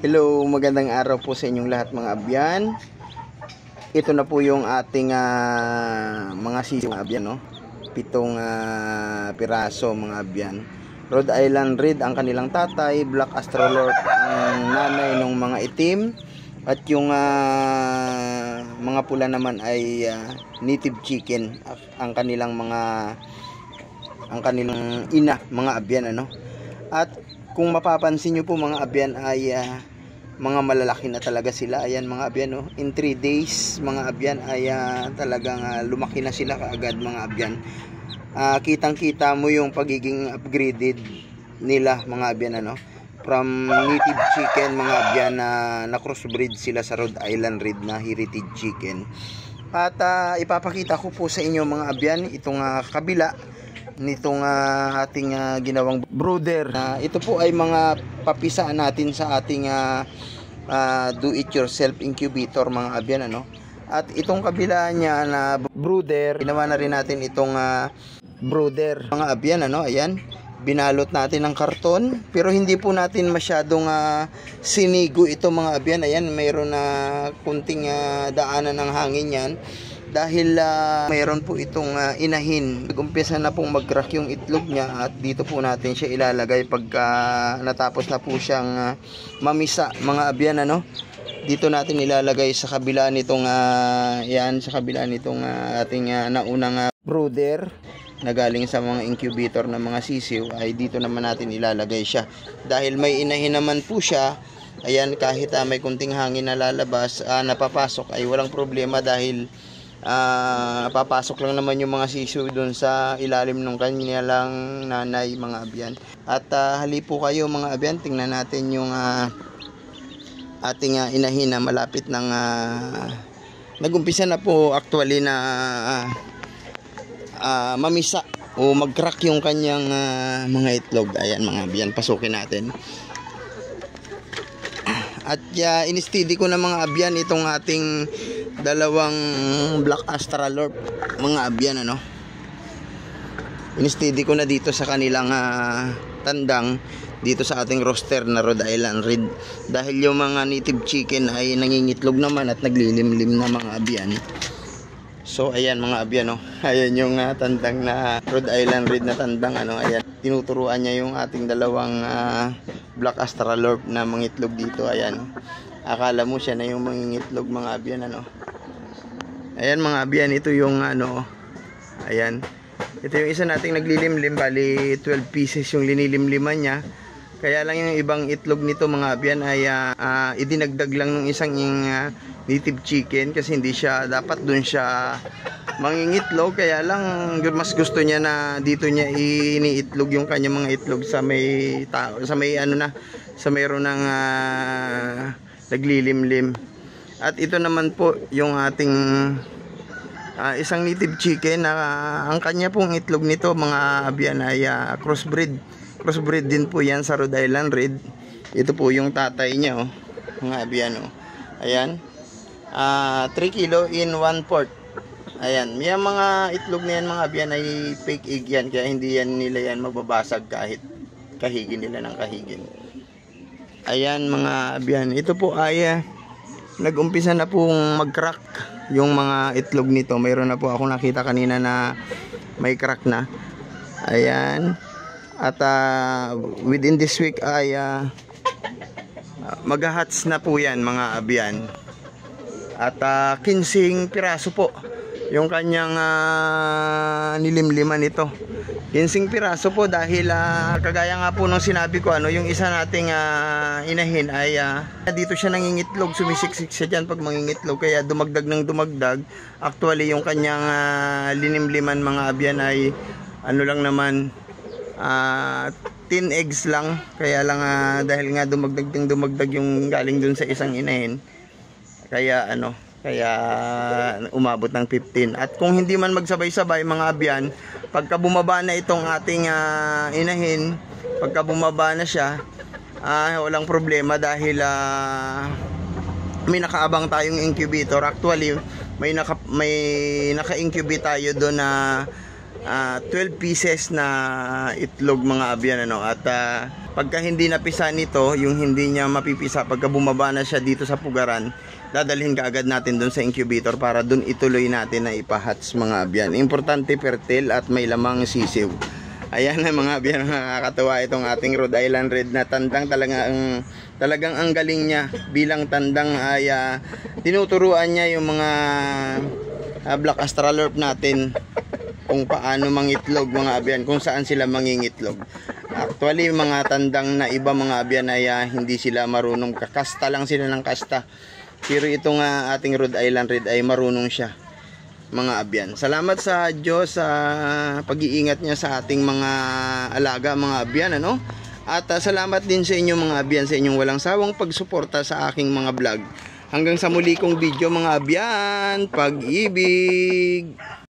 Hello, magandang araw po sa inyong lahat mga abyan. Ito na po yung ating mga sisiw mga abyan, no? 7 piraso mga abyan. Rhode Island Red ang kanilang tatay, Black Astralorp ang nanay ng mga itim, at yung mga pula naman ay native chicken ang kanilang ina mga abyan, ano? At kung mapapansin nyo po mga abyan ay mga malalaki na talaga sila. Ayan mga abyan, no? In 3 days mga abyan ay talagang lumaki na sila kaagad mga abyan. Kitang kita mo yung pagiging upgraded nila mga abyan, ano? From native chicken mga abyan na crossbreed sila sa Rhode Island Red na heritage chicken. At ipapakita ko po sa inyo mga abyan itong kabila nitong ating ginawang brooder. Ito po ay mga papisaan natin sa ating do it yourself incubator mga abyan, ano? At itong kabila niya na brooder, ginawa na rin natin itong brooder mga abyan, ano? Ayan, binalot natin ng karton, pero hindi po natin masyadong sinigo ito mga abyan. Ayan, mayroon na kunting daanan ng hangin yan dahil mayroon po itong inahin. Nag-umpisa na pong mag-crack yung itlog niya, at dito po natin siya ilalagay pagka natapos na po siyang mamisa mga abyan, ano? Dito natin ilalagay sa kabila nitong sa kabila nitong ating naunang brooder na galing sa mga incubator ng mga sisiw, ay dito naman natin ilalagay siya. Dahil may inahin naman po siya, ayan, kahit may kunting hangin na lalabas, napapasok, ay walang problema dahil papasok lang naman yung mga sisiw doon sa ilalim ng kanilang nanay mga abyan. At hali po kayo mga abyan, tingnan natin yung ating inahin na malapit ng nag-umpisa na po actually na mamisa o mag-crack yung kanyang mga itlog. Ayan mga abyan, pasukin natin. At in-steady ko na mga abyan itong ating dalawang Black Astralorp mga abyan, ano? In-steady ko na dito sa kanilang tandang dito sa ating roster na Rhode Island Red, dahil yung mga native chicken ay nangingitlog naman at naglilimlim na mga abyan. So ayan mga abyan, no? Ayan yung tandang na Rhode Island Red na tandang, ano? Ayan, tinuturuan niya yung ating dalawang Black Astralorp na mangitlog dito. Ayan, akala mo siya na yung mangingitlog mga abyan, ano? Ayan mga abyan, ito yung ayan, ito yung isa nating naglilimlim. Bali 12 pieces yung linilimliman niya. Kaya lang yung ibang itlog nito mga abyan ay idinagdag lang ng isang native chicken, kasi hindi siya dapat dun siya mangingitlog. Kaya lang mas gusto niya na dito niya iniitlog yung kanyang mga itlog sa may tao, sa may sa mayroon ng naglilimlim. At ito naman po yung ating isang native chicken na ang kanya pong itlog nito mga abyan ay crossbreed din po yan sa Rhode Island Red. Ito po yung tatay niya, oh, mga abyan, oh. Ayan, 3 kilo in 1/4. Ayan, may mga itlog na yan mga abyan ay fake egg yan, kaya hindi yan nila yan mababasag kahit kahigin nila ng kahigin. Ayan mga abyan, ito po ay nag-umpisa na pong mag-crack yung mga itlog nito. Mayroon na po ako nakita kanina na may crack na. Ayan, at within this week ay mag-hatch na po yan mga abyan. At 15 piraso po yung kanyang nilimliman nito. 15 piraso po dahil kagaya nga po nung sinabi ko, yung isa nating inahin ay dito siya nangingitlog, sumisiksik siya dyan pag mangingitlog, kaya dumagdag ng dumagdag. Actually yung kanyang linimliman mga abyan ay lang naman 10 eggs lang, kaya lang dahil nga dumagdag yung galing dun sa isang inahin, kaya kaya umabot ng 15. At kung hindi man magsabay-sabay mga abyan, pagka bumaba na itong ating inahin, pagka bumaba na siya, walang problema dahil may nakaabang tayong incubator. Actually may naka-incubate tayo doon na 12 pieces na itlog mga abyan ano. At pagka hindi napisa nito, yung hindi niya mapipisa, pagka bumaba na siya dito sa pugaran, dadalhin ka agad natin dun sa incubator para dun ituloy natin na ipahats mga abyan. Importante fertile at may lamang sisiw. Ayan na mga abyan, nakakatawa itong ating Rhode Island Red na tandang, talagang ang galing niya bilang tandang. Ay tinuturuan niya yung mga Black Australorp natin kung paano mangitlog mga abyan, kung saan sila mangingitlog. Actually mga tandang na iba mga abyan ay hindi sila marunong, kakasta lang sila ng kasta. Pero itong ating Rhode Island Red ay marunong siya mga abyan. Salamat sa Diyos sa pag-iingat niya sa ating mga alaga mga abyan ano. At salamat din sa inyo mga abyan, sa inyong walang sawang pagsuporta sa aking mga vlog. Hanggang sa muli kong video mga abyan, pag-ibig.